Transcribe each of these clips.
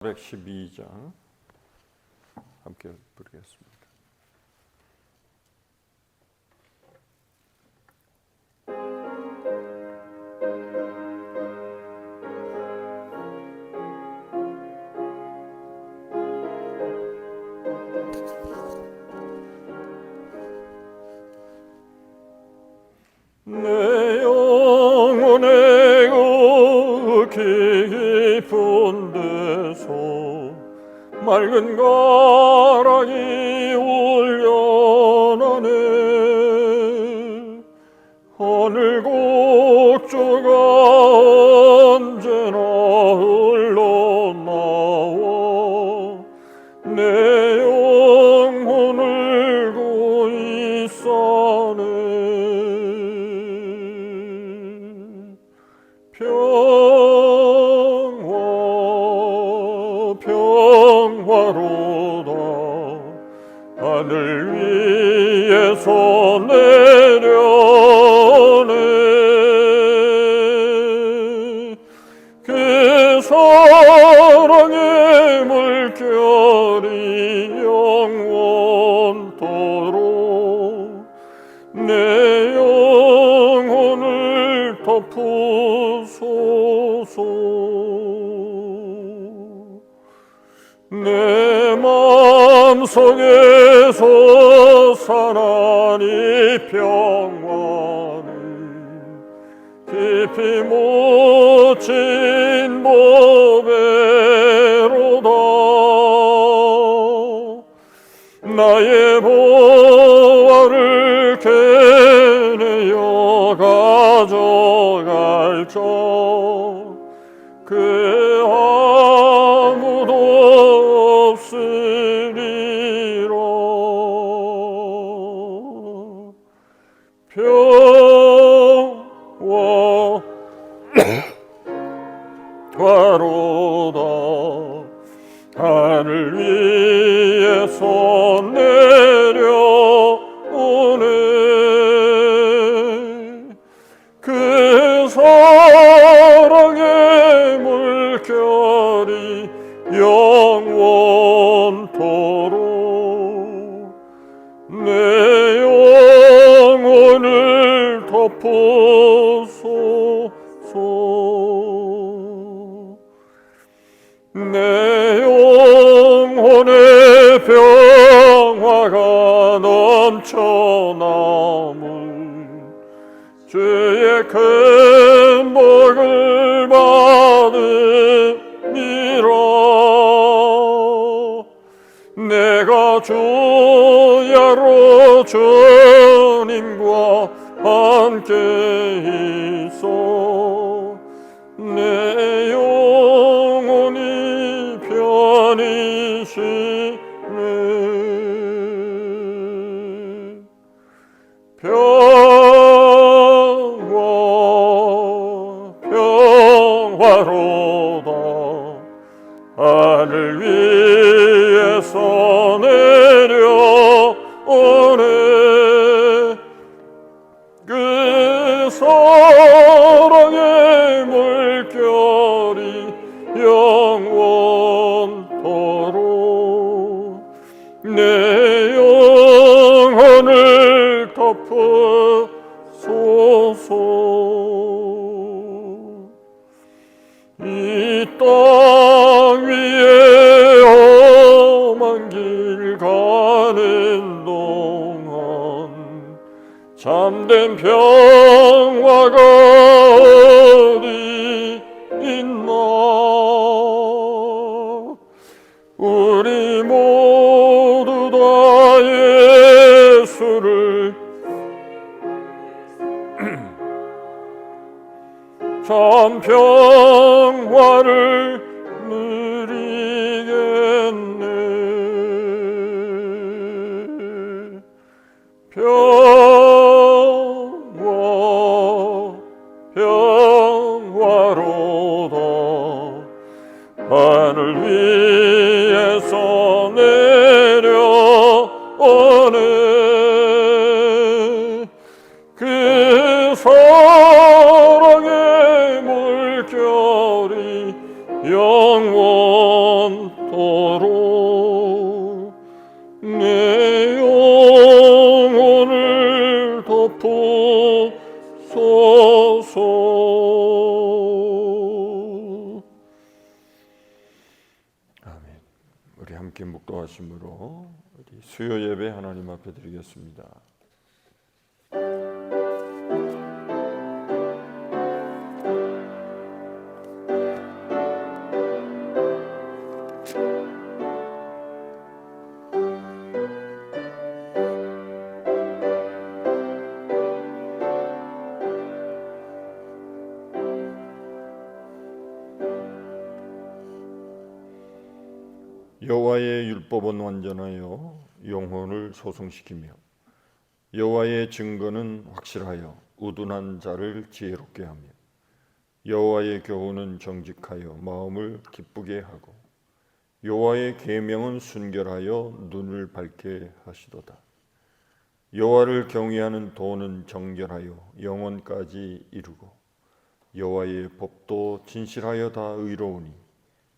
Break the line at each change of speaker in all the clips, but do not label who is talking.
112장 함께 부르겠습니다. 내 영혼의 그 깊은 데서 맑은 가랑이 울려나네. 하늘 곡조가 언제나 흘러나와 내 영혼을 구이사네. 평화로다 하늘 위에서 내려오네. 그 사랑의 물결이 영원토록 내 영혼을 덮으소서. 내 마음속에서 사나니 평화는 깊이 묻힌 보배로다. 나의 보화를 캐내어 가져갈 자 그 아무도 없으리라. 평화로다 하늘 위에서 내려오네. 그 사랑의 물결이 영원토록 내 영혼을 덮으소서. 내 영혼의 평화가 넘쳐나물 주의 큰 복을 받으리라. 내가 주야로 주님과 함께 있어 내 영혼이 편히 쉬네. 평화로다 하늘 위에서 내려오네. 그 사랑의 물결이 영원토록 내 영혼을 덮으소서. 이 땅 위에 험한 길 가는 동안 참된 평화가 어디 있나. 우리 모두 다 예수를 참 평화를 누리겠네. 평화로다 하늘 위에서 내려오네. 그 사랑의 물결이 영원 아멘. 우리 함께 묵도하심으로 우리 수요 예배 하나님 앞에 드리겠습니다. 여호와의 율법은 완전하여 영혼을 소성시키며 여호와의 증거는 확실하여 우둔한 자를 지혜롭게 하며 여호와의 교훈은 정직하여 마음을 기쁘게 하고 여호와의 계명은 순결하여 눈을 밝게 하시도다. 여호와를 경외하는 도는 정결하여 영원까지 이루고 여호와의 법도 진실하여 다 의로우니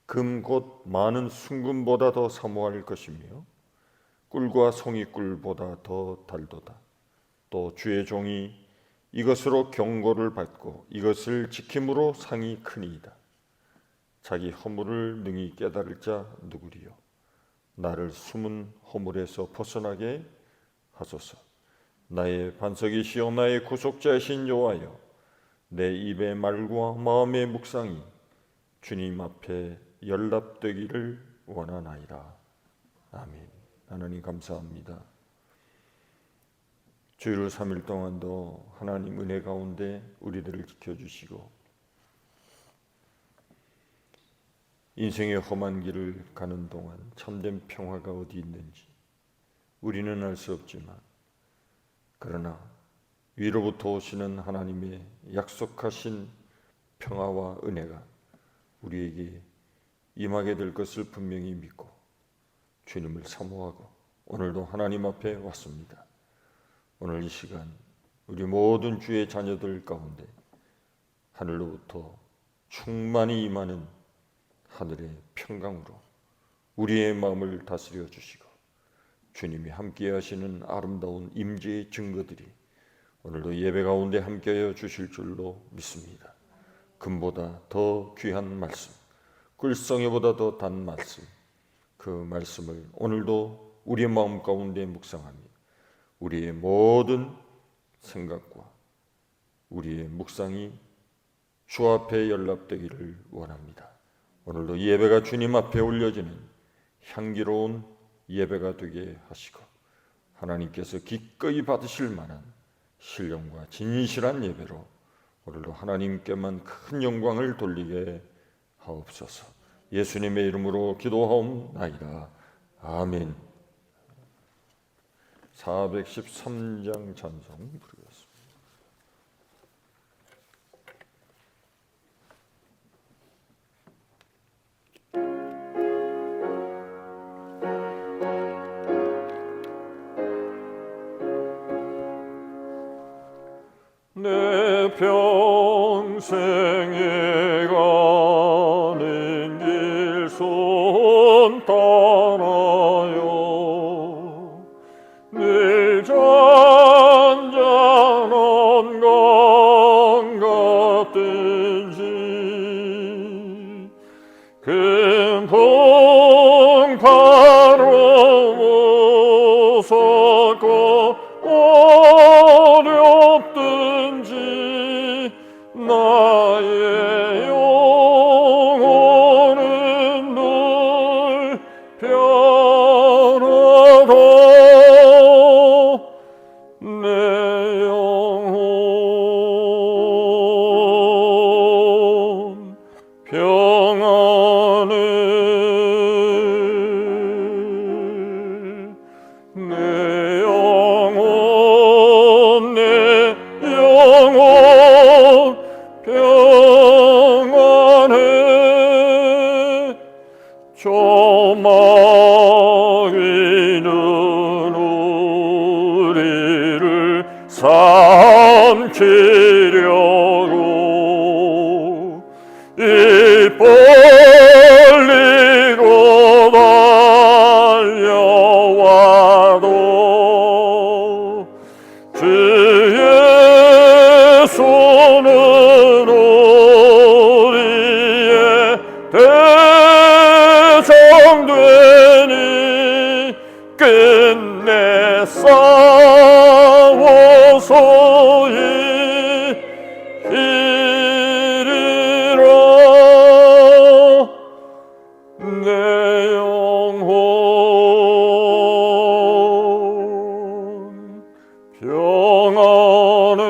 금 곧 많은 순금보다 더 사모할 것이며 꿀과 송이꿀보다 더 달도다. 또 주의 종이 이것으로 경고를 받고 이것을 지킴으로 상이 크니이다. 자기 허물을 능히 깨달을 자 누구리요? 나를 숨은 허물에서 벗어나게 하소서. 나의 반석이시여 나의 구속자이신 여호와여, 내 입의 말과 마음의 묵상이 주님 앞에 연락되기를 원하나이다. 아멘. 하나님 감사합니다. 주일 3일 동안도 하나님 은혜 가운데 우리들을 지켜주시고 인생의 험한 길을 가는 동안 참된 평화가 어디 있는지 우리는 알 수 없지만 그러나 위로부터 오시는 하나님의 약속하신 평화와 은혜가 우리에게 임하게 될 것을 분명히 믿고 주님을 사모하고 오늘도 하나님 앞에 왔습니다. 오늘 이 시간 우리 모든 주의 자녀들 가운데 하늘로부터 충만히 임하는 하늘의 평강으로 우리의 마음을 다스려 주시고 주님이 함께 하시는 아름다운 임재의 증거들이 오늘도 예배 가운데 함께하여 주실 줄로 믿습니다. 금보다 더 귀한 말씀, 꿀성에보다 더 단 말씀, 그 말씀을 오늘도 우리의 마음 가운데 묵상하며 우리의 모든 생각과 우리의 묵상이 주 앞에 연락되기를 원합니다. 오늘도 예배가 주님 앞에 올려지는 향기로운 예배가 되게 하시고 하나님께서 기꺼이 받으실 만한 신령과 진실한 예배로 오늘도 하나님께만 큰 영광을 돌리게 하옵소서. 예수님의 이름으로 기도하옵나이다. 아멘. 413장 찬송 부르겠습니다. 내 평생에 가는 길 손 따라요 늘 잔잔한 강 같든지 금풍 바람 무섭고 어렵든지 나의 영혼은 늘 변하다. 내 영혼 평안해. 내 영혼 평안해. 조마귀는 우리를 삼키려고 이 벌리고 달려와도 주의 손은 우리의 대적을 끝내 싸워서 이르라. 내 영혼 평안해.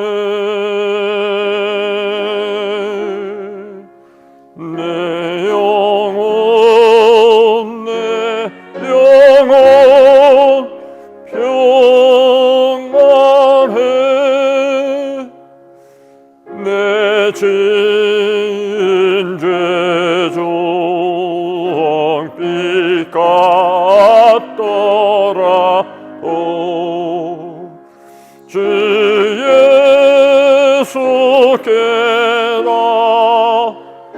내 영혼 평안해. 내 죄인 죄종 빛 같더라도 주 예수께나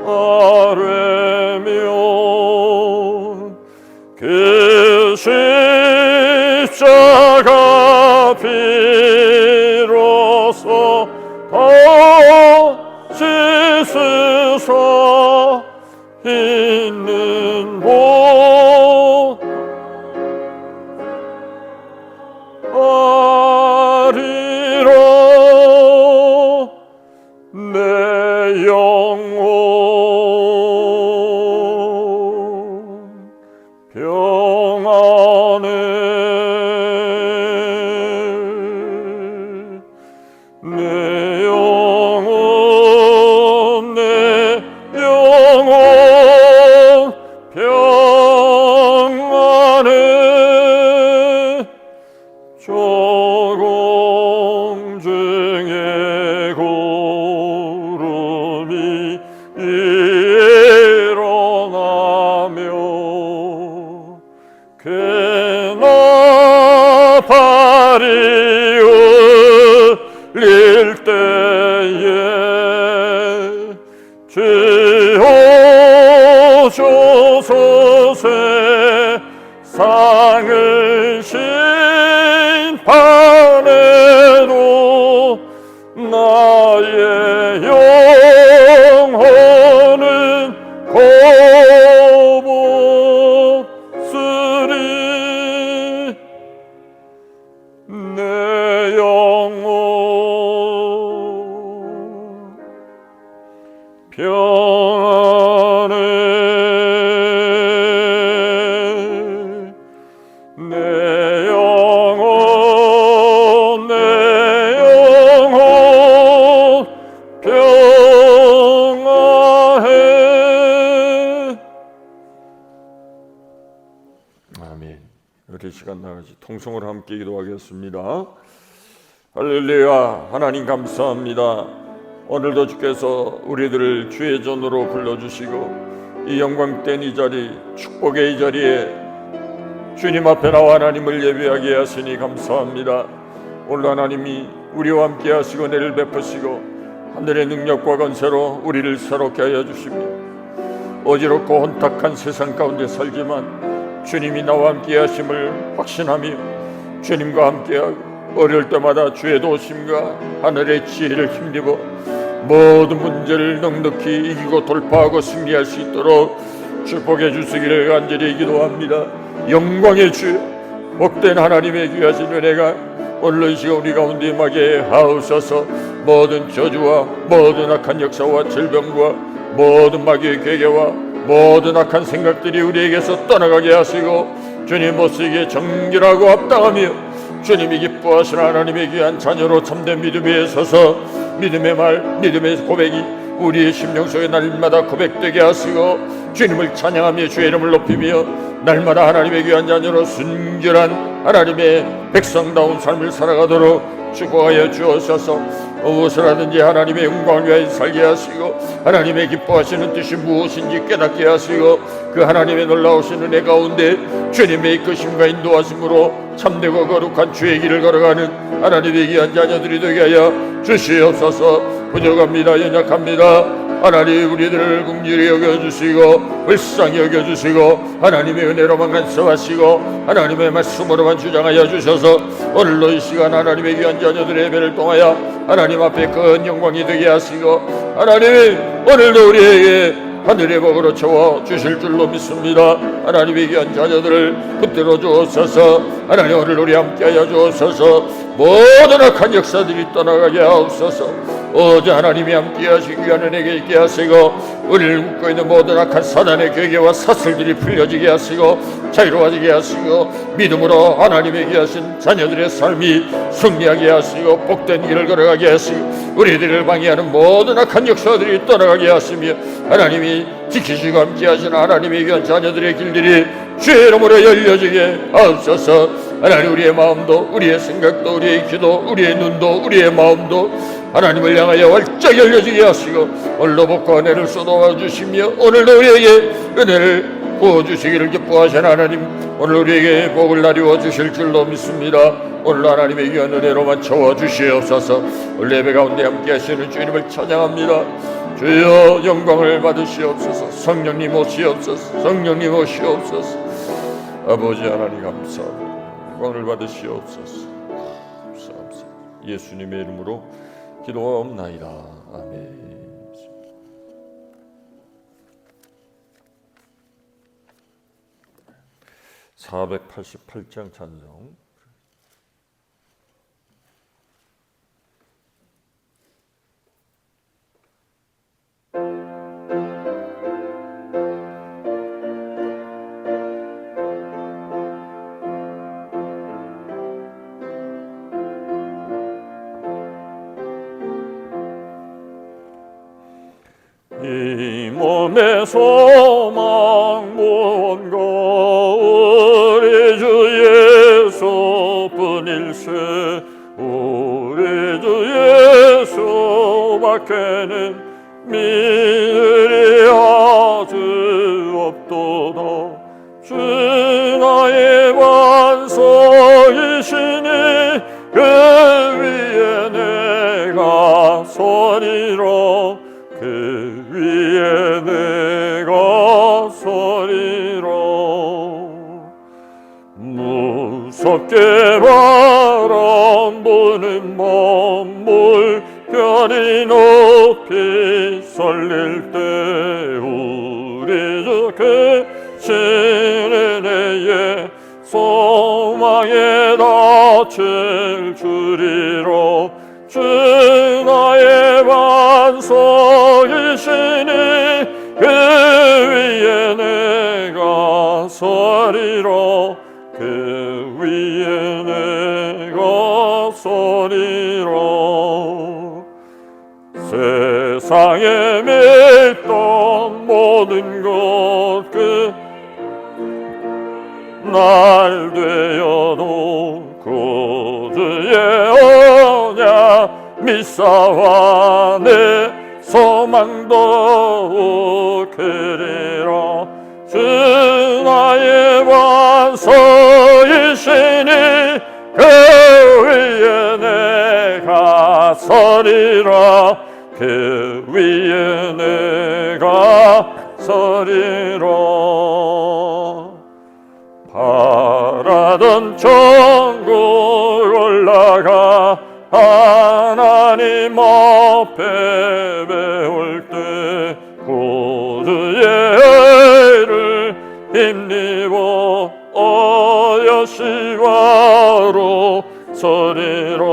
아뢰면 그 십자가 비로소 다 씻으사 있는 곳 아리라. 내 영혼 평안해. 내 영혼 평안해. 조공 중에 구름이 일어나며 그나팔이 울릴 때에 주옵소서 세상을 심판해도 나의 영혼은 곱없으리. 내 영혼 평안해. 내 영혼 평안해. 아멘. 우리 시간 나같이 통성으로 함께 기도하겠습니다. 할렐루야. 하나님 감사합니다. 오늘도 주께서 우리들을 주의 전으로 불러주시고 이 영광된 이 자리, 축복의 이 자리에 주님 앞에 나와 하나님을 예배하게 하시니 감사합니다. 오늘 하나님이 우리와 함께 하시고 은혜를 베푸시고 하늘의 능력과 권세로 우리를 새롭게 하여 주시며 어지럽고 혼탁한 세상 가운데 살지만 주님이 나와 함께 하심을 확신하며 주님과 함께하고 어려울 때마다 주의 도심과 하늘의 지혜를 힘입어 모든 문제를 넉넉히 이기고 돌파하고 승리할 수 있도록 축복해 주시기를 간절히 기도합니다. 영광의 주 복된 하나님의 귀하신 은혜가 오늘 이 시간 우리 가운데 임하게 하옵소서. 모든 저주와 모든 악한 역사와 질병과 모든 마귀의 괴계와 모든 악한 생각들이 우리에게서 떠나가게 하시고 주님 모시기에 정결하고 합당하며 주님이 기뻐하시는 하나님의 귀한 자녀로 참된 믿음 위에 서서 믿음의 말, 믿음의 고백이 우리의 심령 속에 날마다 고백되게 하시고 주님을 찬양하며 주의 이름을 높이며 날마다 하나님의 귀한 자녀로 순결한 하나님의 백성다운 삶을 살아가도록 축복하여 주옵소서. 무엇을 하든지 하나님의 영광을 위하여 살게 하시고 하나님의 기뻐하시는 뜻이 무엇인지 깨닫게 하시고 그 하나님의 놀라우신 은혜 가운데 주님의 이끄심과 인도하심으로 참되고 거룩한 주의 길을 걸어가는 하나님의 귀한 자녀들이 되게 하여 주시옵소서. 부족합니다. 연약합니다. 하나님 우리들을 긍휼히 여겨주시고 불쌍히 여겨주시고 하나님의 은혜로만 간섭하시고 하나님의 말씀으로만 주장하여 주셔서 오늘도 이 시간 하나님의 귀한 자녀들의 예배를 통하여 하나님 앞에 큰 영광이 되게 하시고 하나님 오늘도 우리에게 하늘의 복으로 채워 주실 줄로 믿습니다. 하나님의 귀한 자녀들을 붙들어 주옵소서. 하나님 오늘 우리 함께하여 주옵소서. 모든 악한 역사들이 떠나가게 하옵소서. 오직 하나님이 함께하시기 위한 은혜가 있게 하시고 우리를 묶고 있는 모든 악한 사단의 괴계와 사슬들이 풀려지게 하시고 자유로워지게 하시고 믿음으로 하나님의 귀하신 자녀들의 삶이 승리하게 하시고 복된 길을 걸어가게 하시고 우리들을 방해하는 모든 악한 역사들이 떠나가게 하시며 하나님이 지키시고 함께하시는 하나님의 귀한 자녀들의 길들이 주의 이름으로 열려지게 하옵소서. 하나님 우리의 마음도 우리의 생각도 우리의 기도 우리의 눈도 우리의 마음도 하나님을 향하여 활짝 열려지게 하시고 오늘도 복과 은혜를 쏟아와 주시며 오늘도 우리에게 은혜를 부어주시기를 기뻐하시는 하나님, 오늘 우리에게 복을 나누어 주실 줄로 믿습니다. 오늘 하나님의 귀한 은혜로만 채워 주시옵소서. 오늘 예배 가운데 함께 하시는 주님을 찬양합니다. 주여 영광을 받으시옵소서. 성령님 오시옵소서. 성령님 오시옵소서. 아버지 하나님 감사합니다. 영광을 받으시옵소서. 예수님의 이름으로 기도하옵나이다. 아멘. 488장 찬송. 이 몸의 소망 무언가 우리 주 예수뿐일세. 우리 주 예수밖에는 믿으리 아주 없도다. 주 나의 반석이시니 그 위에 내가 서리라. 그 위에 내가 서리라. 무섭게 바람 부는 만물 별이 높이 설릴 때 우리 주 계시는 애의 소망에 닿을 줄이라. 주 나의 반석이시니 그 위에 내가 서리라. 그 위에 내가 서리라. 세상에 믿던 모든 것 그 날 되어도 구주의 언약 미사와 내 소망도 크리라. 주 나의 반석이시니 그 위에 내가 서리라. 그 위에 내가 서리라. 바라던 천국 올라가 하나님 앞에 배울 때 구주의 애를 힘입어 여시와로 서리라.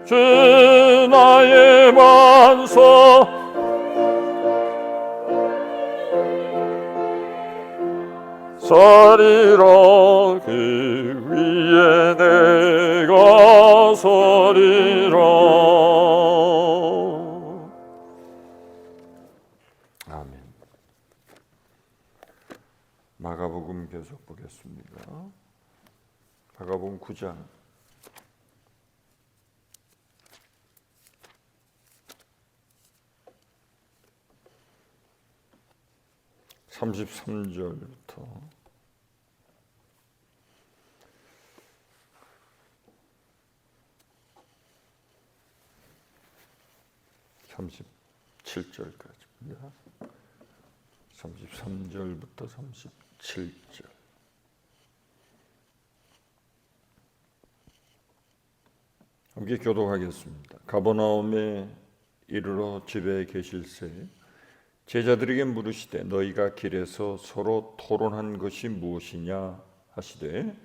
주 나의 반석 서리라. 그 위에 내가 서리라. 아멘. 마가복음 계속 보겠습니다. 마가복음 9장 33절부터 37절까지입니다. 33절부터 37절. 함께 교독하겠습니다. 가버나움에 이르러 집에 계실새 제자들에게 물으시되 너희가 길에서 서로 토론한 것이 무엇이냐 하시되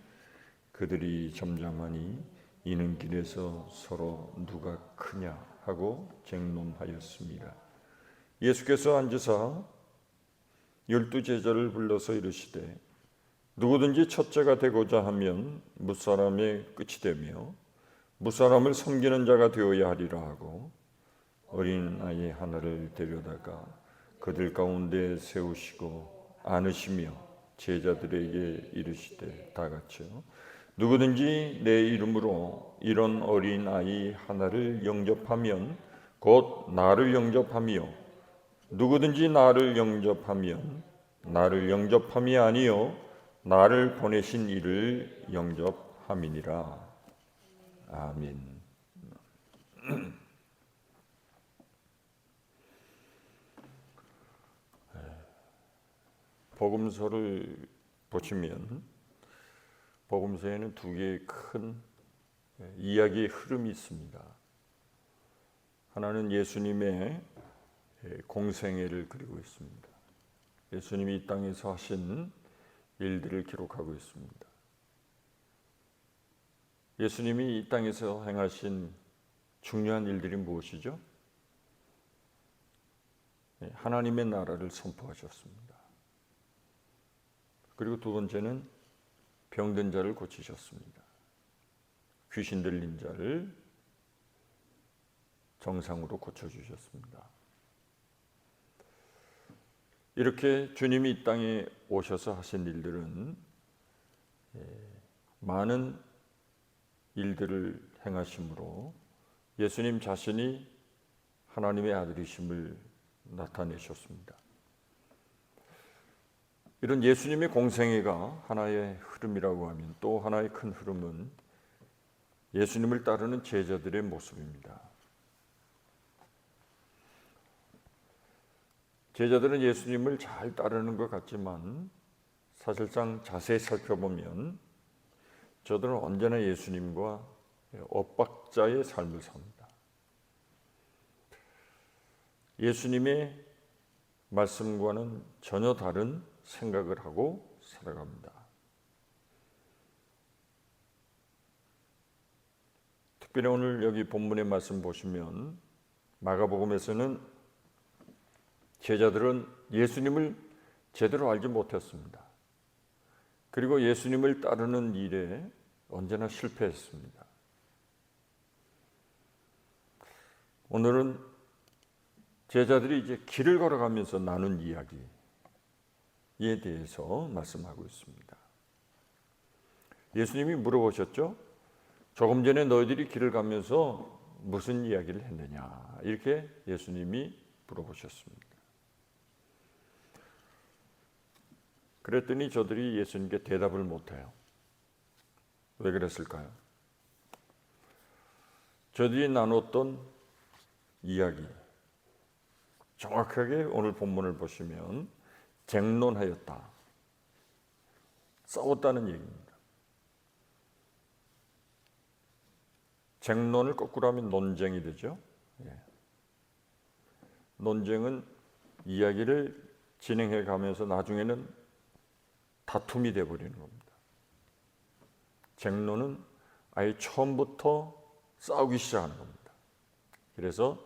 그들이 잠잠하니 이는 길에서 서로 누가 크냐 하고 쟁론하였습니다. 예수께서 앉으사 12제자를 불러서 이르시되 누구든지 첫째가 되고자 하면 무사람의 끝이 되며 무사람을 섬기는 자가 되어야 하리라 하고 어린 아이 하나를 데려다가 그들 가운데 세우시고 안으시며 제자들에게 이르시되 다 같이요 누구든지 내 이름으로 이런 어린 아이 하나를 영접하면 곧 나를 영접하며 누구든지 나를 영접하면 나를 영접함이 아니요 나를 보내신 이를 영접함이니라. 아멘. 복음서를 보시면 복음서에는 두 개의 큰 이야기의 흐름이 있습니다. 하나는 예수님의 공생애를 그리고 있습니다. 예수님이 이 땅에서 하신 일들을 기록하고 있습니다. 예수님이 이 땅에서 행하신 중요한 일들이 무엇이죠? 하나님의 나라를 선포하셨습니다. 그리고 두 번째는 병든 자를 고치셨습니다. 귀신 들린 자를 정상으로 고쳐주셨습니다. 이렇게 주님이 이 땅에 오셔서 하신 일들은 많은 일들을 행하심으로 예수님 자신이 하나님의 아들이심을 나타내셨습니다. 이런 예수님의 공생애가 하나의 흐름이라고 하면 또 하나의 큰 흐름은 예수님을 따르는 제자들의 모습입니다. 제자들은 예수님을 잘 따르는 것 같지만 사실상 자세히 살펴보면 저들은 언제나 예수님과 엇박자의 삶을 삽니다. 예수님의 말씀과는 전혀 다른 생각을 하고 살아갑니다. 특별히 오늘 여기 본문의 말씀 보시면 마가복음에서는 제자들은 예수님을 제대로 알지 못했습니다. 그리고 예수님을 따르는 일에 언제나 실패했습니다. 오늘은 제자들이 이제 길을 걸어가면서 나눈 이야기에 대해서 말씀하고 있습니다. 예수님이 물어보셨죠? 조금 전에 너희들이 길을 가면서 무슨 이야기를 했느냐? 이렇게 예수님이 물어보셨습니다. 그랬더니 저들이 예수님께 대답을 못해요. 왜 그랬을까요? 저들이 나눴던 이야기, 정확하게 오늘 본문을 보시면 쟁론하였다, 싸웠다는 얘기입니다. 쟁론을 거꾸로 하면 논쟁이 되죠. 논쟁은 이야기를 진행해 가면서 나중에는 다툼이 되어버리는 겁니다. 쟁론은 아예 처음부터 싸우기 시작하는 겁니다. 그래서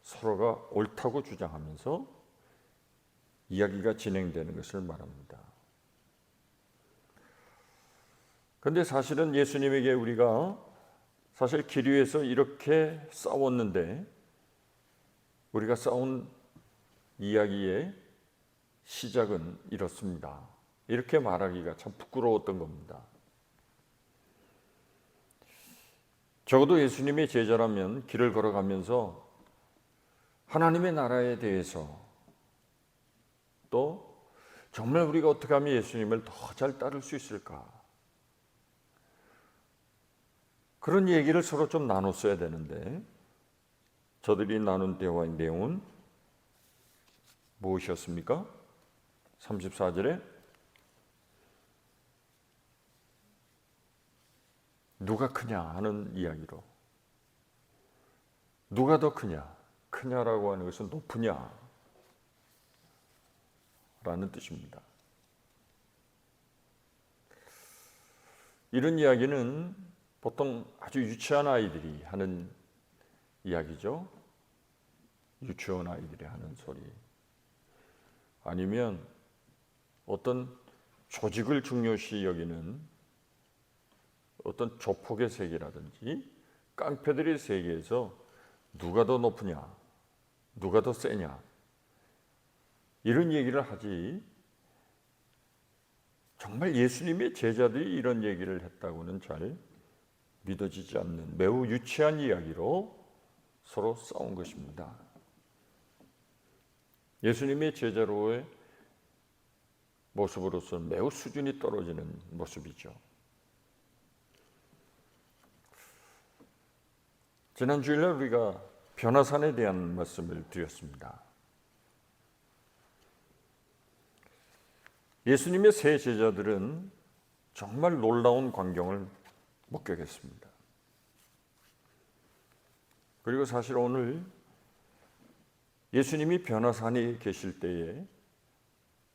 서로가 옳다고 주장하면서 이야기가 진행되는 것을 말합니다. 그런데 사실은 예수님에게 우리가 사실 길 위에서 이렇게 싸웠는데 우리가 싸운 이야기의 시작은 이렇습니다. 이렇게 말하기가 참 부끄러웠던 겁니다. 적어도 예수님의 제자라면 길을 걸어가면서 하나님의 나라에 대해서 또 정말 우리가 어떻게 하면 예수님을 더 잘 따를 수 있을까? 그런 얘기를 서로 좀 나눴어야 되는데 저들이 나눈 대화의 내용은 무엇이었습니까? 34절에 누가 크냐 하는 이야기로 누가 더 크냐? 크냐라고 하는 것은 높으냐? 라는 뜻입니다. 이런 이야기는 보통 아주 유치한 아이들이 하는 이야기죠. 유치원 아이들이 하는 소리. 아니면 어떤 조직을 중요시 여기는 어떤 조폭의 세계라든지 깡패들의 세계에서 누가 더 높으냐, 누가 더 세냐 이런 얘기를 하지, 정말 예수님의 제자들이 이런 얘기를 했다고는 잘 믿어지지 않는 매우 유치한 이야기로 서로 싸운 것입니다. 예수님의 제자로의 모습으로서는 매우 수준이 떨어지는 모습이죠. 지난 주일날 우리가 변화산에 대한 말씀을 드렸습니다. 예수님의 세 제자들은 정말 놀라운 광경을 목격했습니다. 그리고 사실 오늘 예수님이 변화산에 계실 때에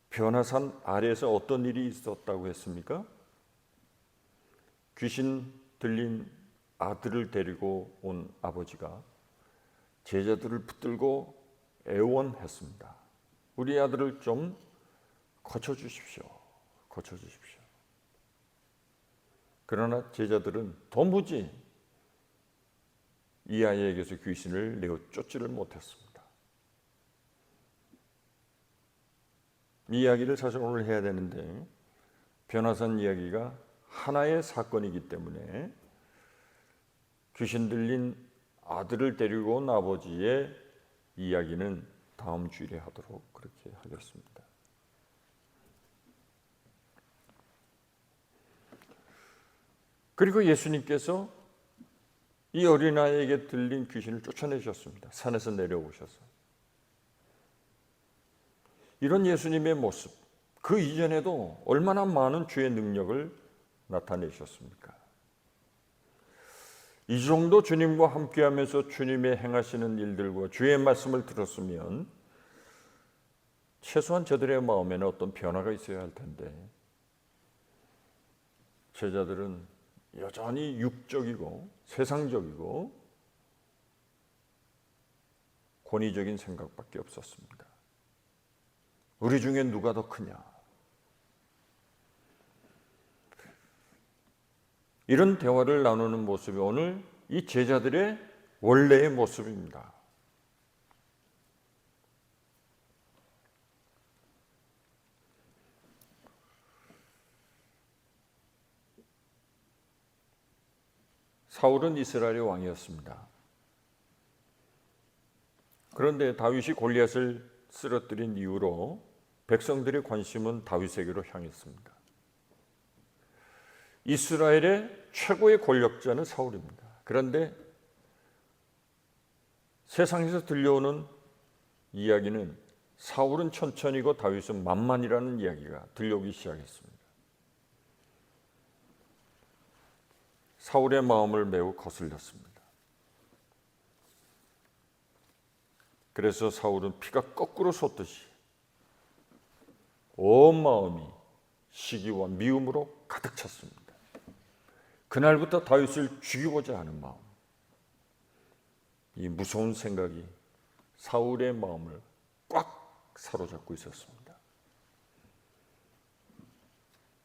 변화산 아래에서 어떤 일이 있었다고 했습니까? 귀신 들린 아들을 데리고 온 아버지가 제자들을 붙들고 애원했습니다. 우리 아들을 좀 고쳐주십시오. 고쳐주십시오. 그러나 제자들은 도무지 이 아이에게서 귀신을 내어 쫓지를 못했습니다. 이 이야기를 사실 오늘 해야 되는데 변화산 이야기가 하나의 사건이기 때문에 귀신 들린 아들을 데리고 온 아버지의 이야기는 다음 주일에 하도록 그렇게 하겠습니다. 그리고 예수님께서 이 어린아이에게 들린 귀신을 쫓아내셨습니다. 산에서 내려오셔서. 이런 예수님의 모습, 그 이전에도 얼마나 많은 주의 능력을 나타내셨습니까? 이 정도 주님과 함께하면서 주님의 행하시는 일들과 주의 말씀을 들었으면 최소한 저들의 마음에는 어떤 변화가 있어야 할 텐데 제자들은 여전히 육적이고 세상적이고 권위적인 생각밖에 없었습니다. 우리 중에 누가 더 크냐? 이런 대화를 나누는 모습이 오늘 이 제자들의 원래의 모습입니다. 사울은 이스라엘의 왕이었습니다. 그런데 다윗이 골리앗을 쓰러뜨린 이후로 백성들의 관심은 다윗에게로 향했습니다. 이스라엘의 최고의 권력자는 사울입니다. 그런데 세상에서 들려오는 이야기는 사울은 천천히고 다윗은 만만이라는 이야기가 들려오기 시작했습니다. 사울의 마음을 매우 거슬렸습니다. 그래서 사울은 피가 거꾸로 솟듯이 온 마음이 시기와 미움으로 가득 찼습니다. 그날부터 다윗을 죽이고자 하는 마음, 이 무서운 생각이 사울의 마음을 꽉 사로잡고 있었습니다.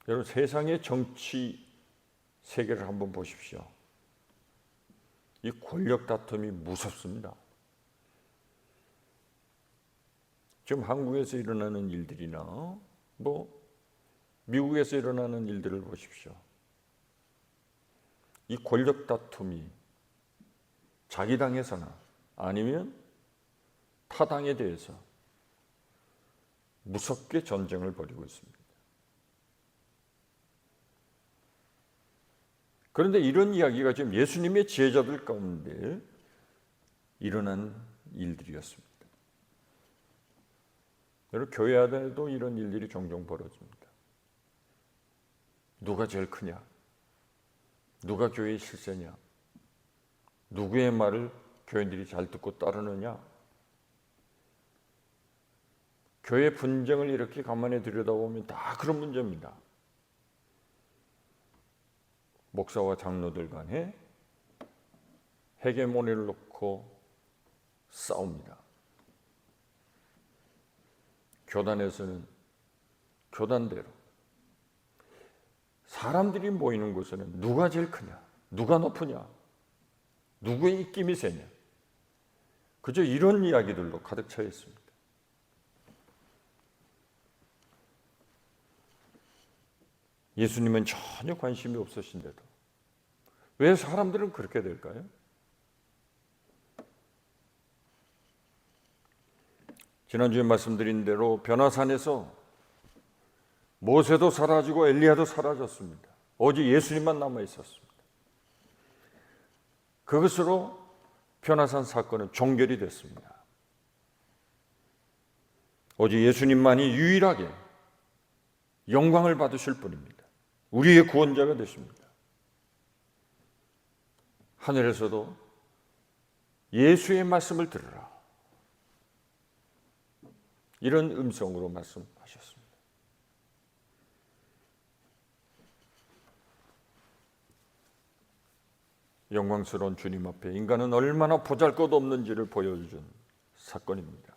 여러분, 세상의 정치 세계를 한번 보십시오. 이 권력 다툼이 무섭습니다. 지금 한국에서 일어나는 일들이나 미국에서 일어나는 일들을 보십시오. 이 권력 다툼이 자기 당에서나 아니면 타 당에 대해서 무섭게 전쟁을 벌이고 있습니다. 그런데 이런 이야기가 지금 예수님의 제자들 가운데 일어난 일들이었습니다. 여러분, 교회 안에도 이런 일들이 종종 벌어집니다. 누가 제일 크냐? 누가 교회의 실세냐? 누구의 말을 교인들이 잘 듣고 따르느냐? 교회 분쟁을 이렇게 가만히 들여다보면 다 그런 문제입니다. 목사와 장로들 간에 헤게모니를 놓고 싸웁니다. 교단에서는 교단대로, 사람들이 모이는 곳에는 누가 제일 크냐, 누가 높으냐, 누구의 입김이 세냐, 그저 이런 이야기들로 가득 차 있습니다. 예수님은 전혀 관심이 없으신데도 왜 사람들은 그렇게 될까요? 지난주에 말씀드린 대로 변화산에서 모세도 사라지고 엘리야도 사라졌습니다. 오직 예수님만 남아 있었습니다. 그것으로 변화산 사건은 종결이 됐습니다. 오직 예수님만이 유일하게 영광을 받으실 분입니다. 우리의 구원자가 되십니다. 하늘에서도 예수의 말씀을 들으라, 이런 음성으로 말씀하셨습니다. 영광스러운 주님 앞에 인간은 얼마나 보잘것없는지를 보여준 사건입니다.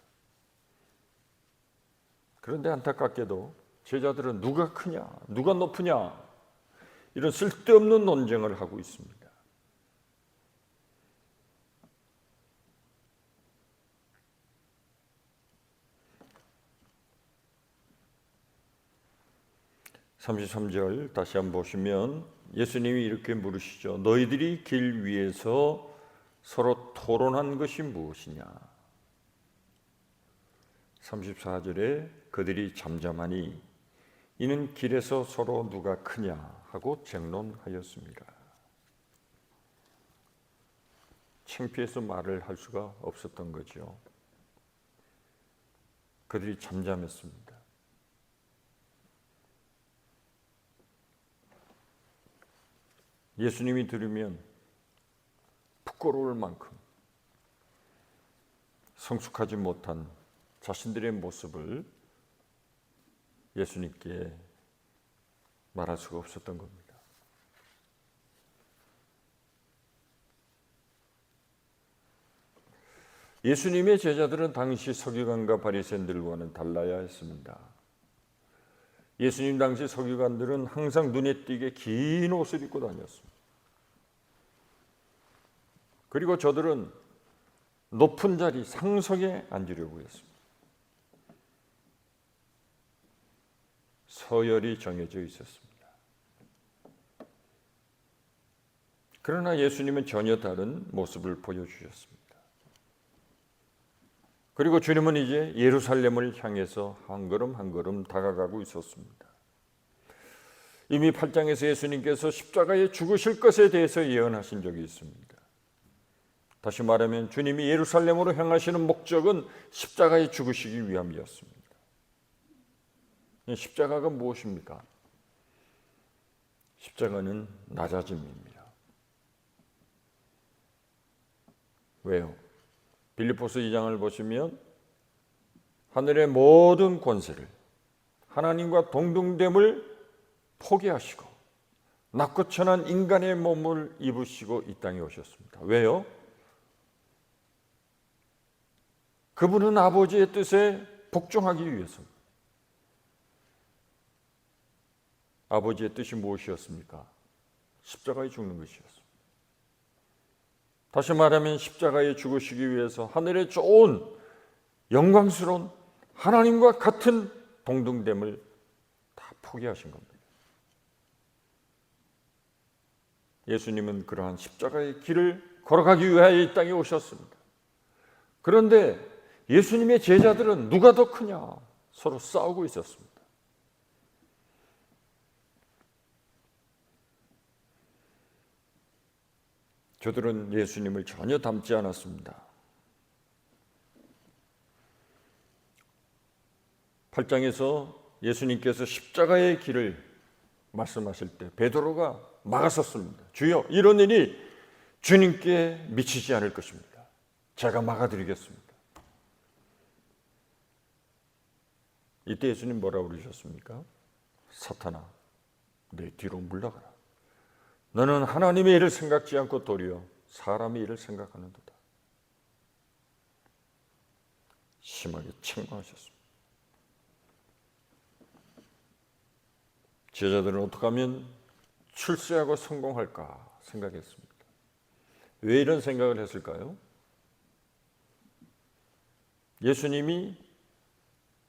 그런데 안타깝게도 제자들은 누가 크냐, 누가 높으냐, 이런 쓸데없는 논쟁을 하고 있습니다. (33절) 다시 한번 보시면 예수님이 이렇게 물으시죠. 너희들이 길 위에서 서로 토론한 것이 무엇이냐? 34절에 그들이 잠잠하니 이는 길에서 서로 누가 크냐 하고 쟁론하였습니다. 창피해서 말을 할 수가 없었던 거죠. 그들이 잠잠했습니다. 예수님이 들으면 부끄러울 만큼 성숙하지 못한 자신들의 모습을 예수님께 말할 수가 없었던 겁니다. 예수님의 제자들은 당시 서기관과 바리새인들과는 달라야 했습니다. 예수님 당시 서기관들은 항상 눈에 띄게 긴 옷을 입고 다녔습니다. 그리고 저들은 높은 자리, 상석에 앉으려고 했습니다. 서열이 정해져 있었습니다. 그러나 예수님은 전혀 다른 모습을 보여주셨습니다. 그리고 주님은 이제 예루살렘을 향해서 한 걸음 한 걸음 다가가고 있었습니다. 이미 8장에서 예수님께서 십자가에 죽으실 것에 대해서 예언하신 적이 있습니다. 다시 말하면 주님이 예루살렘으로 향하시는 목적은 십자가에 죽으시기 위함이었습니다. 십자가가 무엇입니까? 십자가는 낮아짐입니다. 왜요? 빌립보서 2장을 보시면 하늘의 모든 권세를, 하나님과 동등됨을 포기하시고 낮고 천한 인간의 몸을 입으시고 이 땅에 오셨습니다. 왜요? 그분은 아버지의 뜻에 복종하기 위해서입니다. 아버지의 뜻이 무엇이었습니까? 십자가에 죽는 것이었습니다. 다시 말하면 십자가에 죽으시기 위해서 하늘의 좋은 영광스러운 하나님과 같은 동등됨을 다 포기하신 겁니다. 예수님은 그러한 십자가의 길을 걸어가기 위하여 이 땅에 오셨습니다. 그런데 예수님의 제자들은 누가 더 크냐 서로 싸우고 있었습니다. 저들은 예수님을 전혀 닮지 않았습니다. 8장에서 예수님께서 십자가의 길을 말씀하실 때 베드로가 막았었습니다. 주여, 이런 일이 주님께 미치지 않을 것입니다. 제가 막아드리겠습니다. 이때 예수님 뭐라고 그러셨습니까? 사탄아, 내 뒤로 물러가라. 너는 하나님의 일을 생각지 않고 도리어 사람의 일을 생각하는도다. 심하게 책망하셨습니다. 제자들은 어떻게 하면 출세하고 성공할까 생각했습니다. 왜 이런 생각을 했을까요? 예수님이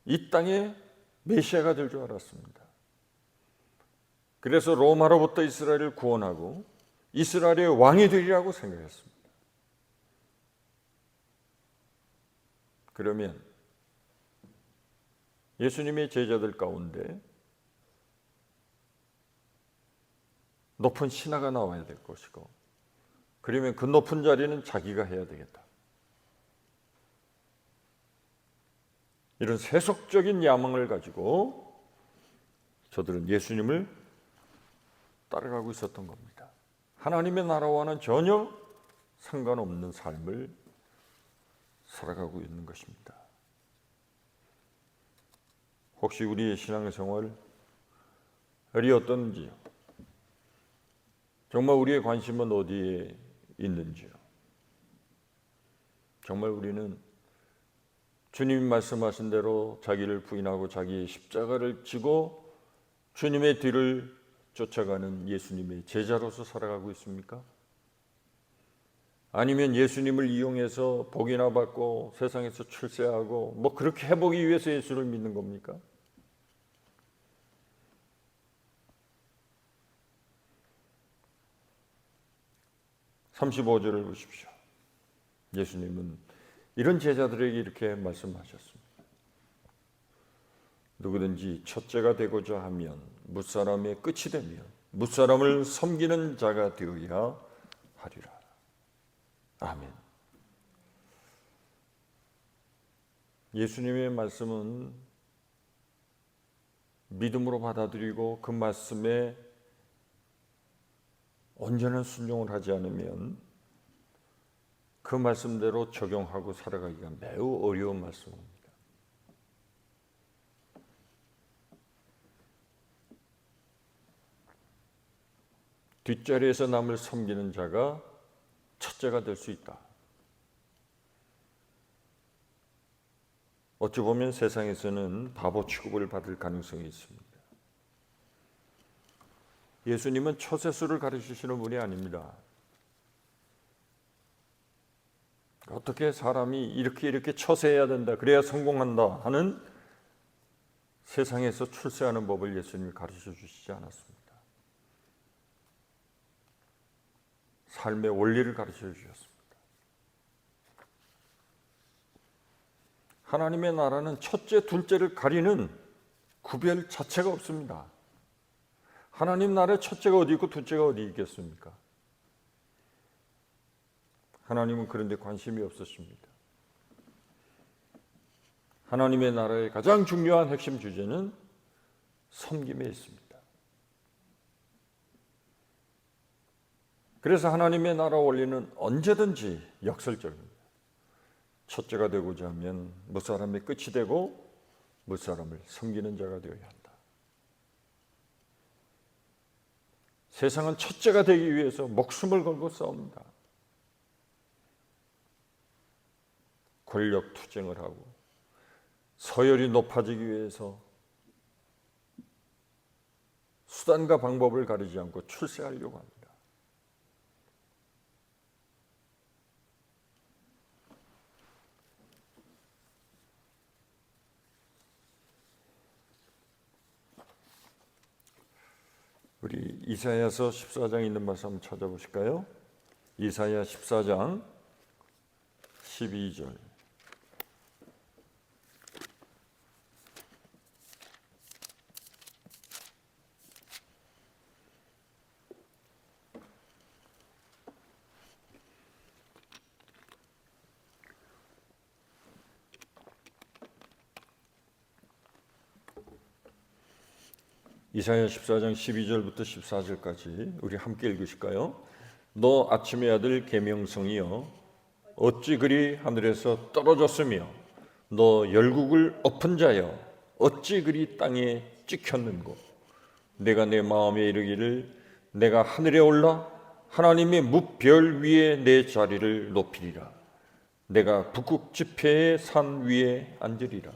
이 땅에 메시아가 될 줄 알았습니다. 그래서 로마로부터 이스라엘을 구원하고 이스라엘의 왕이 되리라고 생각했습니다. 그러면 예수님의 제자들 가운데 높은 신하가 나와야 될 것이고, 그러면 그 높은 자리는 자기가 해야 되겠다. 이런 세속적인 야망을 가지고 저들은 예수님을 따라가고 있었던 겁니다. 하나님의 나라와는 전혀 상관없는 삶을 살아가고 있는 것입니다. 혹시 우리의 신앙생활이 어떤지요? 정말 우리의 관심은 어디에 있는지요? 정말 우리는 주님이 말씀하신 대로 자기를 부인하고 자기의 십자가를 지고 주님의 뒤를 쫓아가는 예수님의 제자로서 살아가고 있습니까? 아니면 예수님을 이용해서 복이나 받고 세상에서 출세하고 뭐 그렇게 해보기 위해서 예수를 믿는 겁니까? (35절을) 보십시오. 예수님은 이런 제자들에게 이렇게 말씀하셨습니다. 누구든지 첫째가 되고자 하면 무사람의 끝이 되며 무사람을 섬기는 자가 되어야 하리라. 아멘. 예수님의 말씀은 믿음으로 받아들이고 그 말씀에 온전한 순종을 하지 않으면 그 말씀대로 적용하고 살아가기가 매우 어려운 말씀입니다. 뒷자리에서 남을 섬기는 자가 첫째가 될 수 있다. 어찌 보면 세상에서는 바보 취급을 받을 가능성이 있습니다. 예수님은 처세술을 가르치시는 분이 아닙니다. 어떻게 사람이 이렇게 처세해야 된다, 그래야 성공한다 하는 세상에서 출세하는 법을 예수님이 가르쳐 주시지 않았습니다. 삶의 원리를 가르쳐 주셨습니다. 하나님의 나라는 첫째, 둘째를 가리는 구별 자체가 없습니다. 하나님 나라의 첫째가 어디 있고 둘째가 어디 있겠습니까? 하나님은 그런 데 관심이 없으십니다. 하나님의 나라의 가장 중요한 핵심 주제는 섬김에 있습니다. 그래서 하나님의 나라 원리는 언제든지 역설적입니다. 첫째가 되고자 하면 무사람의 끝이 되고 무사람을 섬기는 자가 되어야 한다. 세상은 첫째가 되기 위해서 목숨을 걸고 싸웁니다. 권력 투쟁을 하고 서열이 높아지기 위해서 수단과 방법을 가리지 않고 출세하려고 합니다. 우리 이사야서 14장에 있는 말씀 한번 찾아보실까요? 이사야 14장 12절. 이사야 14장 12절부터 14절까지 우리 함께 읽으실까요? 너 아침의 아들 계명성이여 어찌 그리 하늘에서 떨어졌으며 너 열국을 엎은 자여 어찌 그리 땅에 찍혔는고. 내가 내 마음에 이르기를 내가 하늘에 올라 하나님의 무별 위에 내 자리를 높이리라. 내가 북극 지폐의 산 위에 앉으리라.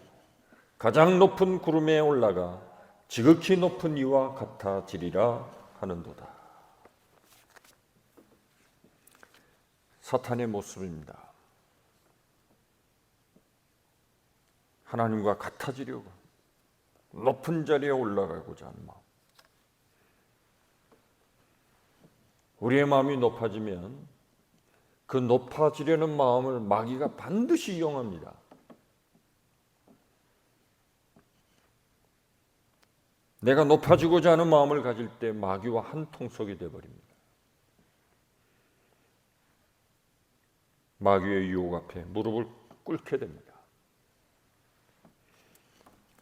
가장 높은 구름에 올라가 지극히 높은 이와 같아지리라 하는도다. 사탄의 모습입니다. 하나님과 같아지려고 높은 자리에 올라가고자 하는 마음. 우리의 마음이 높아지면 그 높아지려는 마음을 마귀가 반드시 이용합니다. 내가 높아지고자 하는 마음을 가질 때 마귀와 한 통속이 되어버립니다. 마귀의 유혹 앞에 무릎을 꿇게 됩니다.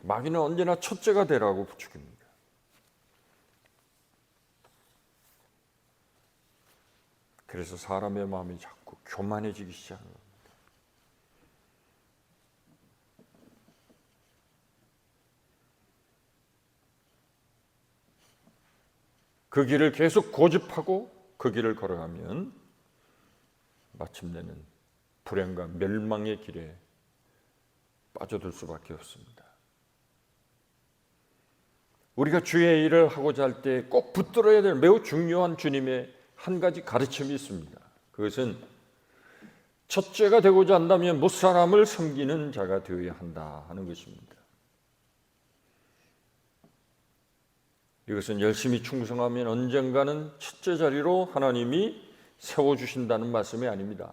마귀는 언제나 첫째가 되라고 부추깁니다. 그래서 사람의 마음이 자꾸 교만해지기 시작합니다. 그 길을 계속 고집하고 그 길을 걸어가면 마침내는 불행과 멸망의 길에 빠져들 수밖에 없습니다. 우리가 주의 일을 하고자 할 때 꼭 붙들어야 될 매우 중요한 주님의 한 가지 가르침이 있습니다. 그것은 첫째가 되고자 한다면 무사람을 섬기는 자가 되어야 한다 하는 것입니다. 이것은 열심히 충성하면 언젠가는 첫째 자리로 하나님이 세워주신다는 말씀이 아닙니다.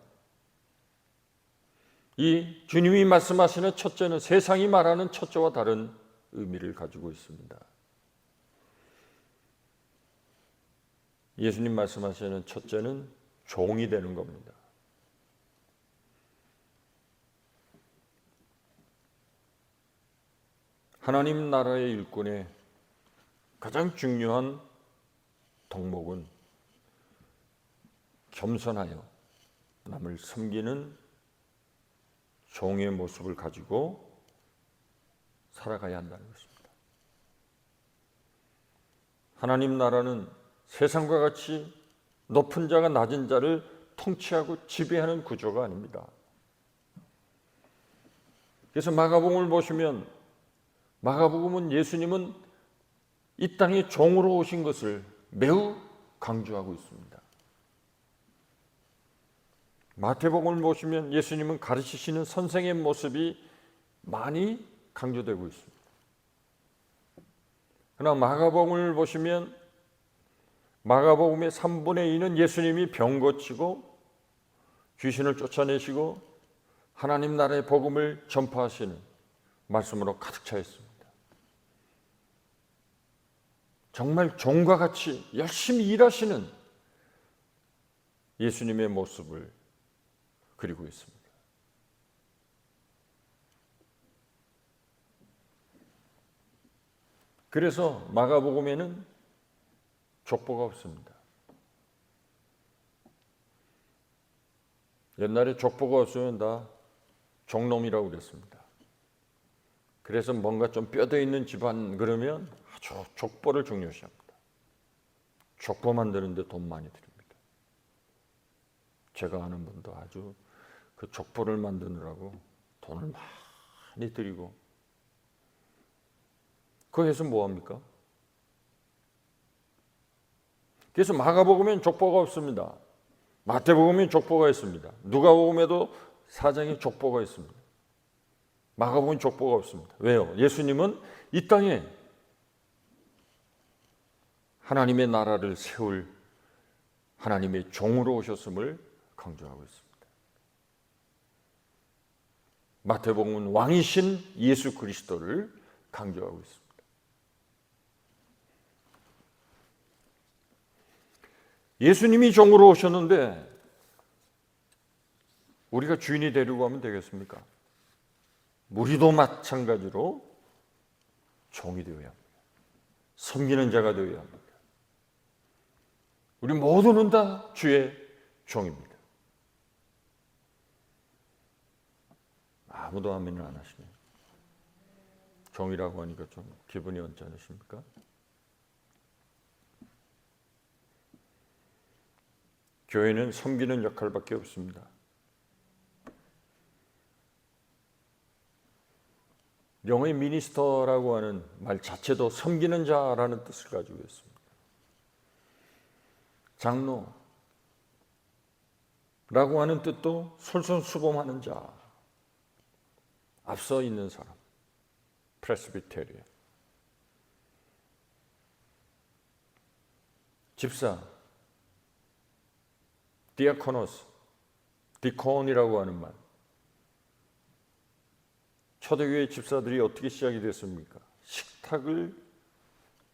이 주님이 말씀하시는 첫째는 세상이 말하는 첫째와 다른 의미를 가지고 있습니다. 예수님 말씀하시는 첫째는 종이 되는 겁니다. 하나님 나라의 일꾼의 가장 중요한 덕목은 겸손하여 남을 섬기는 종의 모습을 가지고 살아가야 한다는 것입니다. 하나님 나라는 세상과 같이 높은 자가 낮은 자를 통치하고 지배하는 구조가 아닙니다. 그래서 마가복음을 보시면 마가복음은 예수님은 이 땅에 종으로 오신 것을 매우 강조하고 있습니다. 마태복음을 보시면 예수님은 가르치시는 선생의 모습이 많이 강조되고 있습니다. 그러나 마가복음을 보시면 마가복음의 3분의 2는 예수님이 병 고치고 귀신을 쫓아내시고 하나님 나라의 복음을 전파하시는 말씀으로 가득 차 있습니다. 정말 종과 같이 열심히 일하시는 예수님의 모습을 그리고 있습니다. 그래서 마가복음에는 족보가 없습니다. 옛날에 족보가 없으면 다 종놈이라고 그랬습니다. 그래서 뭔가 좀 뼈대 있는 집안 그러면 아주 족보를 중요시합니다. 족보 만드는데 돈 많이 드립니다. 제가 아는 분도 아주 그 족보를 만드느라고 돈을 많이 들이고 거기에서 뭐합니까? 그래서 마가복음엔 족보가 없습니다. 마태복음엔 족보가 있습니다. 누가복음에도 사장에 족보가 있습니다. 마가복음은 족보가 없습니다. 왜요? 예수님은 이 땅에 하나님의 나라를 세울 하나님의 종으로 오셨음을 강조하고 있습니다. 마태복음은 왕이신 예수 그리스도를 강조하고 있습니다. 예수님이 종으로 오셨는데 우리가 주인이 되려고 하면 되겠습니까? 우리도 마찬가지로 종이 되어야 합니다. 섬기는 자가 되어야 합니다. 우리 모두는 다 주의 종입니다. 아무도 아멘을 안 하시네요. 종이라고 하니까 좀 기분이 언짢으십니까? 교회는 섬기는 역할밖에 없습니다. 영어의 미니스터라고 하는 말 자체도 섬기는 자라는 뜻을 가지고 있습니다. 장로라고 하는 뜻도 솔선수범하는 자, 앞서 있는 사람, 프레스비테리언. 집사, 디아코노스, 디콘이라고 하는 말. 초대교회 집사들이 어떻게 시작이 됐습니까? 식탁을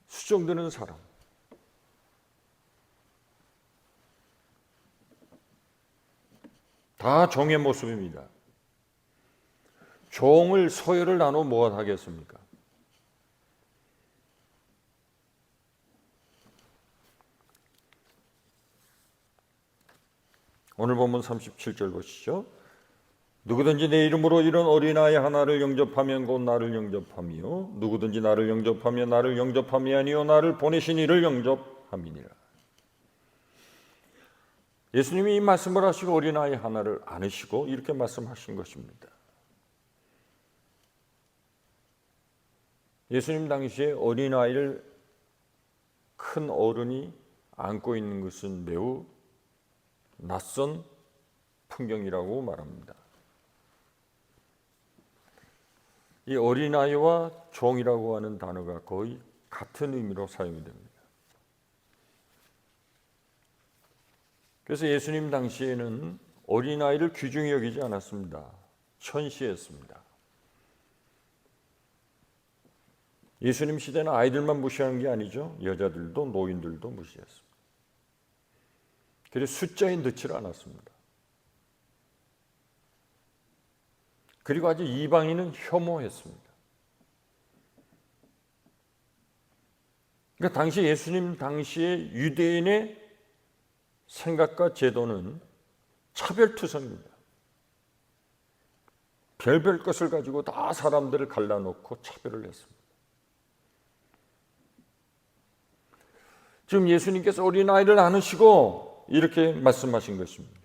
수정드는 사람. 다 종의 모습입니다. 종을 서열을 나눠 뭐가 하겠습니까? 오늘 본문 37절 보시죠. 누구든지 내 이름으로 이런 어린아이 하나를 영접하면 곧 나를 영접하며 누구든지 나를 영접하면 나를 영접함이 아니요 나를 보내신 이를 영접함이니라. 예수님이 이 말씀을 하시고 어린아이 하나를 안으시고 이렇게 말씀하신 것입니다. 예수님 당시에 어린아이를 큰 어른이 안고 있는 것은 매우 낯선 풍경이라고 말합니다. 이 어린아이와 종이라고 하는 단어가 거의 같은 의미로 사용이 됩니다. 그래서 예수님 당시에는 어린아이를 귀중히 여기지 않았습니다. 천시했습니다. 예수님 시대는 아이들만 무시하는 게 아니죠. 여자들도 노인들도 무시했습니다. 그래서 숫자에 넣지를 않았습니다. 그리고 아주 이방인은 혐오했습니다. 그러니까 당시 예수님 당시의 유대인의 생각과 제도는 차별투성입니다. 별별 것을 가지고 다 사람들을 갈라놓고 차별을 했습니다. 지금 예수님께서 어린아이를 안으시고 이렇게 말씀하신 것입니다.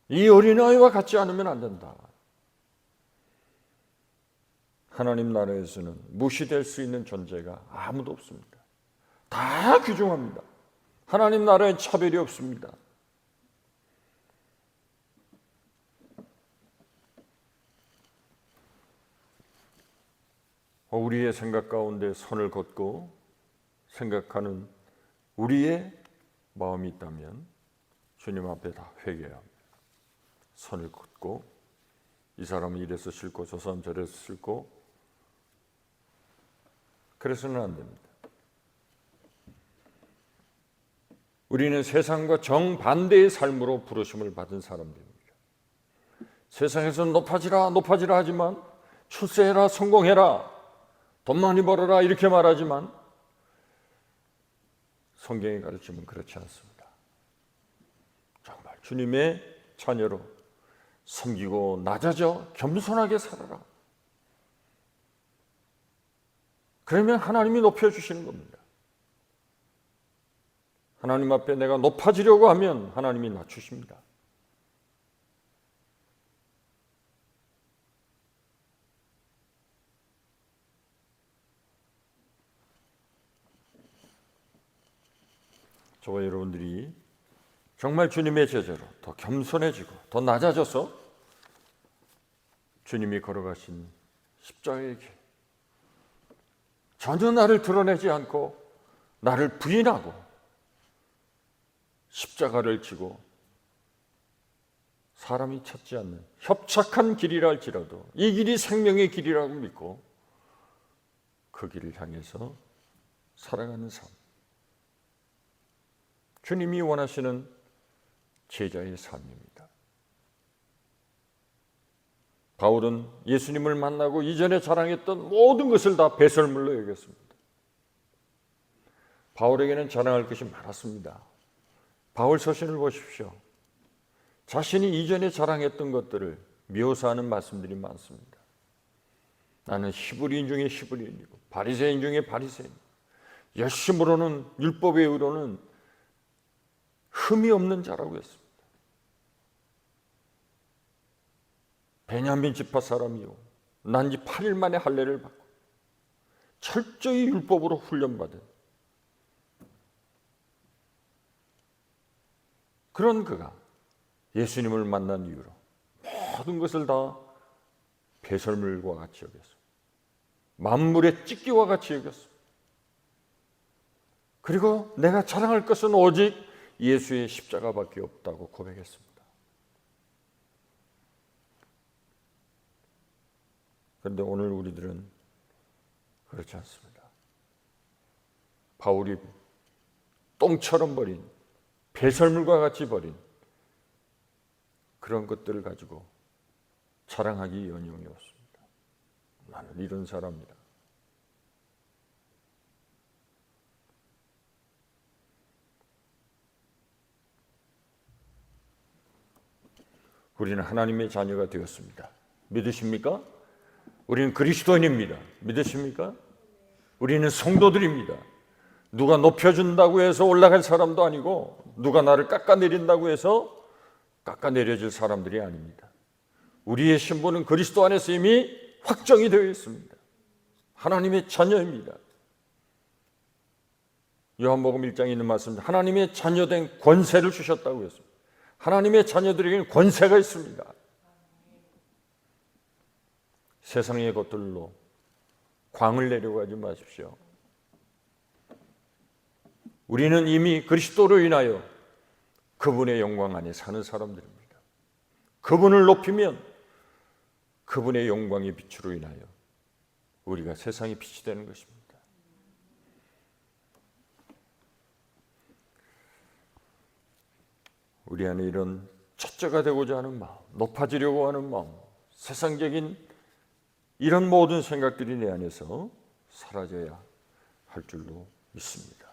이 어린아이와 같지 않으면 안 된다. 하나님 나라에서는 무시될 수 있는 존재가 아무도 없습니다. 다 귀중합니다. 하나님 나라에 차별이 없습니다. 우리의 생각 가운데 선을 걷고 생각하는 우리의 마음이 있다면 주님 앞에 다 회개해야 합니다. 선을 긋고 이 사람은 이래서 싫고 저 사람은 저래서 싫고 그래서는 안 됩니다. 우리는 세상과 정반대의 삶으로 부르심을 받은 사람들입니다. 세상에서는 높아지라 높아지라 하지만 출세해라 성공해라 돈 많이 벌어라 이렇게 말하지만 성경의 가르침은 그렇지 않습니다. 정말 주님의 자녀로 섬기고 낮아져 겸손하게 살아라. 그러면 하나님이 높여주시는 겁니다. 하나님 앞에 내가 높아지려고 하면 하나님이 낮추십니다. 저와 여러분들이 정말 주님의 제자로 더 겸손해지고 더 낮아져서 주님이 걸어가신 십자가의 길 전혀 나를 드러내지 않고 나를 부인하고 십자가를 지고 사람이 찾지 않는 협착한 길이라 할지라도 이 길이 생명의 길이라고 믿고 그 길을 향해서 살아가는 삶, 주님이 원하시는 제자의 삶입니다. 바울은 예수님을 만나고 이전에 자랑했던 모든 것을 다 배설물로 여겼습니다. 바울에게는 자랑할 것이 많았습니다. 바울 서신을 보십시오. 자신이 이전에 자랑했던 것들을 묘사하는 말씀들이 많습니다. 나는 히브리인 중에 히브리인이고 바리새인 중에 바리새인, 열심으로는 율법의 의로는 흠이 없는 자라고 했습니다. 베냐민 지파 사람이요, 난 지 8일 만에 할례를 받고 철저히 율법으로 훈련받은 그런 그가 예수님을 만난 이후로 모든 것을 다 배설물과 같이 여겼습니다. 만물의 찢기와 같이 여겼습니다. 그리고 내가 자랑할 것은 오직 예수의 십자가밖에 없다고 고백했습니다. 그런데 오늘 우리들은 그렇지 않습니다. 바울이 똥처럼 버린, 배설물과 같이 버린 그런 것들을 가지고 자랑하기 연영이 없습니다. 나는 이런 사람이다. 우리는 하나님의 자녀가 되었습니다. 믿으십니까? 우리는 그리스도인입니다. 믿으십니까? 우리는 성도들입니다. 누가 높여준다고 해서 올라갈 사람도 아니고 누가 나를 깎아내린다고 해서 깎아내려질 사람들이 아닙니다. 우리의 신분은 그리스도 안에서 이미 확정이 되어 있습니다. 하나님의 자녀입니다. 요한복음 1장에 있는 말씀, 하나님의 자녀된 권세를 주셨다고 했습니다. 하나님의 자녀들에게는 권세가 있습니다. 세상의 것들로 광을 내려고 하지 마십시오. 우리는 이미 그리스도로 인하여 그분의 영광 안에 사는 사람들입니다. 그분을 높이면 그분의 영광의 빛으로 인하여 우리가 세상의 빛이 되는 것입니다. 우리 안에 이런 첫째가 되고자 하는 마음, 높아지려고 하는 마음, 세상적인 이런 모든 생각들이 내 안에서 사라져야 할 줄로 믿습니다.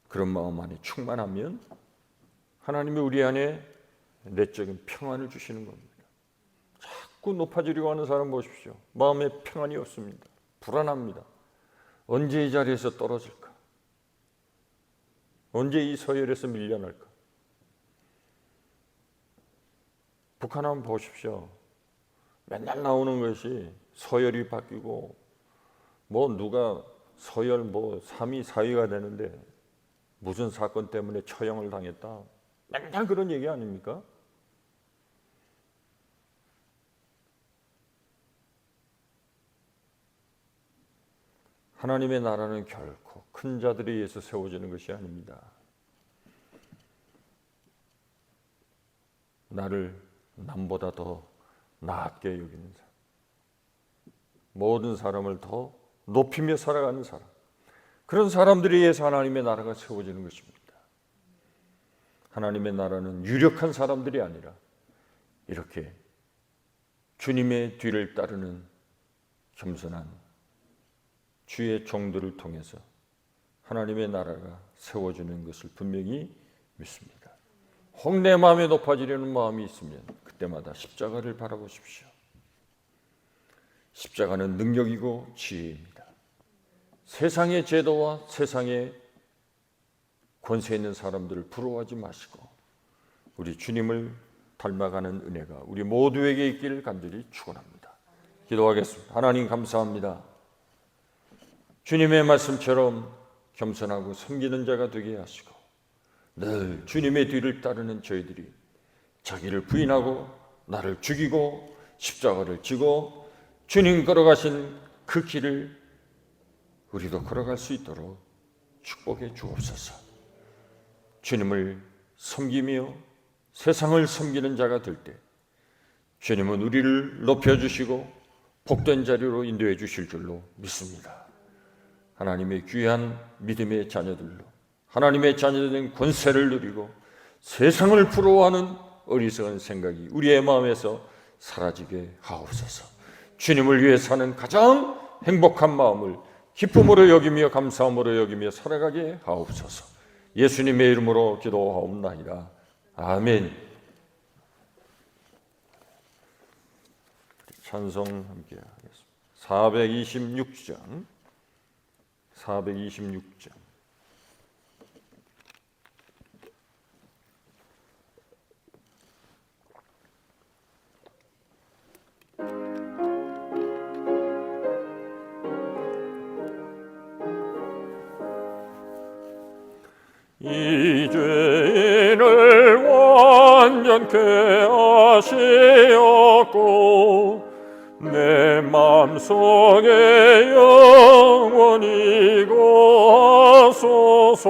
그런 마음 안에 충만하면 하나님이 우리 안에 내적인 평안을 주시는 겁니다. 자꾸 높아지려고 하는 사람 보십시오. 마음에 평안이 없습니다. 불안합니다. 언제 이 자리에서 떨어질까? 언제 이 서열에서 밀려날까? 북한 한번 보십시오. 맨날 나오는 것이 서열이 바뀌고 뭐 누가 서열 뭐 3위, 4위가 되는데 무슨 사건 때문에 처형을 당했다. 맨날 그런 얘기 아닙니까? 하나님의 나라는 결코 큰 자들에 의해서 세워지는 것이 아닙니다. 나를 남보다 더 낮게 여기는 사람, 모든 사람을 더 높이며 살아가는 사람, 그런 사람들에 의해서 하나님의 나라가 세워지는 것입니다. 하나님의 나라는 유력한 사람들이 아니라 이렇게 주님의 뒤를 따르는 겸손한 주의 종들을 통해서 하나님의 나라가 세워지는 것을 분명히 믿습니다. 혹 내 마음에 높아지려는 마음이 있으면 그때마다 십자가를 바라보십시오. 십자가는 능력이고 지혜입니다. 세상의 제도와 세상의 권세 있는 사람들을 부러워하지 마시고 우리 주님을 닮아가는 은혜가 우리 모두에게 있기를 간절히 축원합니다. 기도하겠습니다. 하나님 감사합니다. 주님의 말씀처럼 겸손하고 섬기는 자가 되게 하시고 늘 주님의 뒤를 따르는 저희들이 자기를 부인하고 나를 죽이고 십자가를 지고 주님 걸어가신 그 길을 우리도 걸어갈 수 있도록 축복해 주옵소서. 주님을 섬기며 세상을 섬기는 자가 될 때 주님은 우리를 높여주시고 복된 자리로 인도해 주실 줄로 믿습니다. 하나님의 귀한 믿음의 자녀들로 하나님의 자녀된 권세를 누리고 세상을 부러워하는 어리석은 생각이 우리의 마음에서 사라지게 하옵소서. 주님을 위해 사는 가장 행복한 마음을 기쁨으로 여기며 감사함으로 여기며 살아가게 하옵소서. 예수님의 이름으로 기도하옵나이다. 아멘. 찬송 함께 하겠습니다. 426장 426장 이 죄인을 완전케 하시었고 내 맘속에 영원히 거하소서.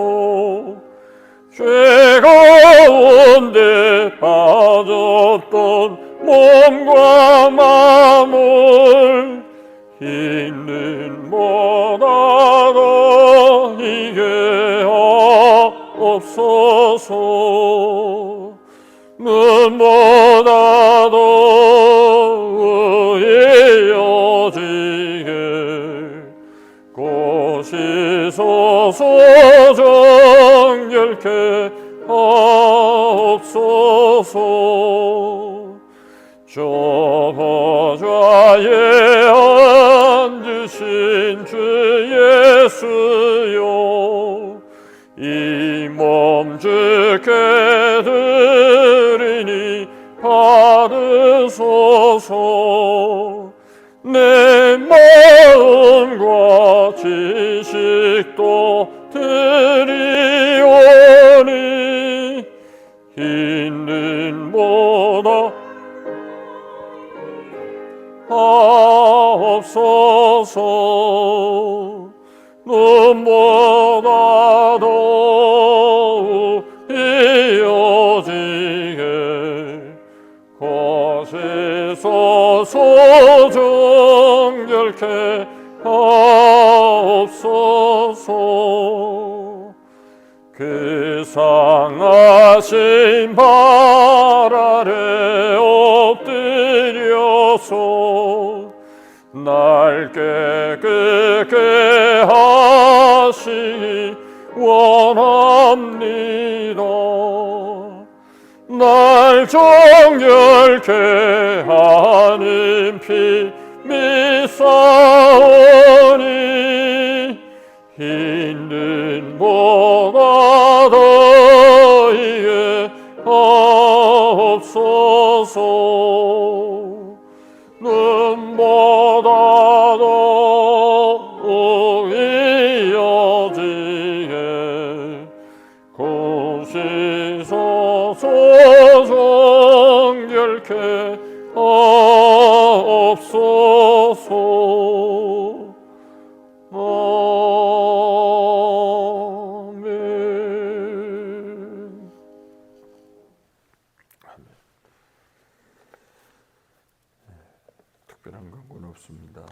죄 가운데 빠졌던 몸과 마음을 있는 뭐라도 이게 없소서. 눈보다도 의여지게 고시소서 정결케 하옵소서. 저 보좌에 앉으신 주 예수여, 이 몸 주께 드리니 받으소서. 내 마음과 지식도 드리오니 있는 뭐다 하옵소서. 눈보다도 이어지게 거시소서 정결케 하옵소서. 그 상하신 발 아래 엎드려서 날 깨끗게 하시기 원합니다. 날 정결케 하는 피 믿사오니 있는 보다도 이게 없소서. 눈보다도 이어지게 고시소서 정결케 하옵소서. 특별한 광고는 없습니다.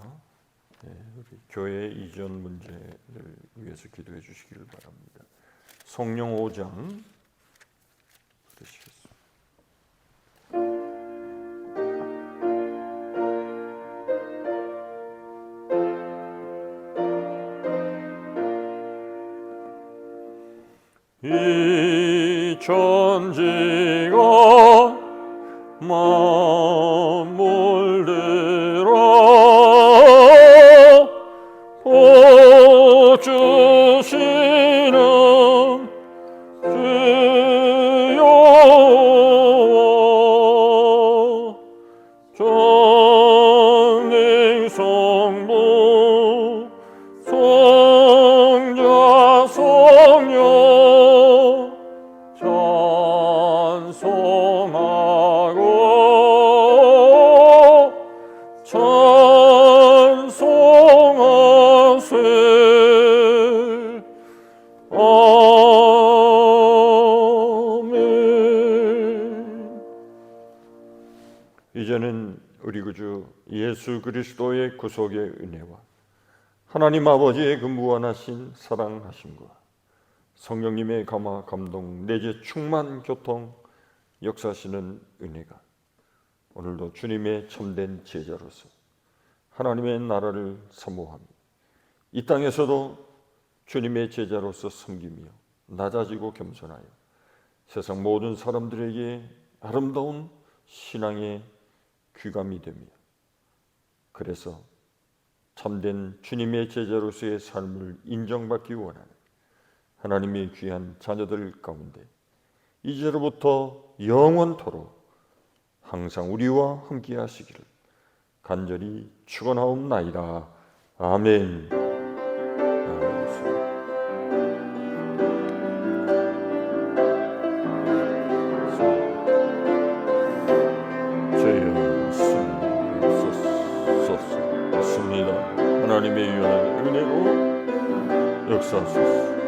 우리 교회 이전 문제를 위해서 기도해 주시기를 바랍니다. 성령 5장 들으시겠습니다. 이 천지가 만물 들어 보주시는 주여, 전능 성부 성자 성령 찬송하고 찬송하세. 아멘. 이제는 우리 구주 예수 그리스도의 구속의 은혜와 하나님 아버지의 그 무한하신 사랑하심과 성령님의 감화 감동 내재 충만 교통 역사하시는 은혜가 오늘도 주님의 참된 제자로서 하나님의 나라를 사모하며 이 땅에서도 주님의 제자로서 섬기며 낮아지고 겸손하여 세상 모든 사람들에게 아름다운 신앙의 귀감이 되며 그래서 참된 주님의 제자로서의 삶을 인정받기 원하는 하나님의 귀한 자녀들 가운데 이제로부터 영원토록 항상 우리와 함께 하시기를 간절히 축원하옵나이다. 아멘. 주여 쓰소서. 하나님의 유한 은혜로 역사하소서.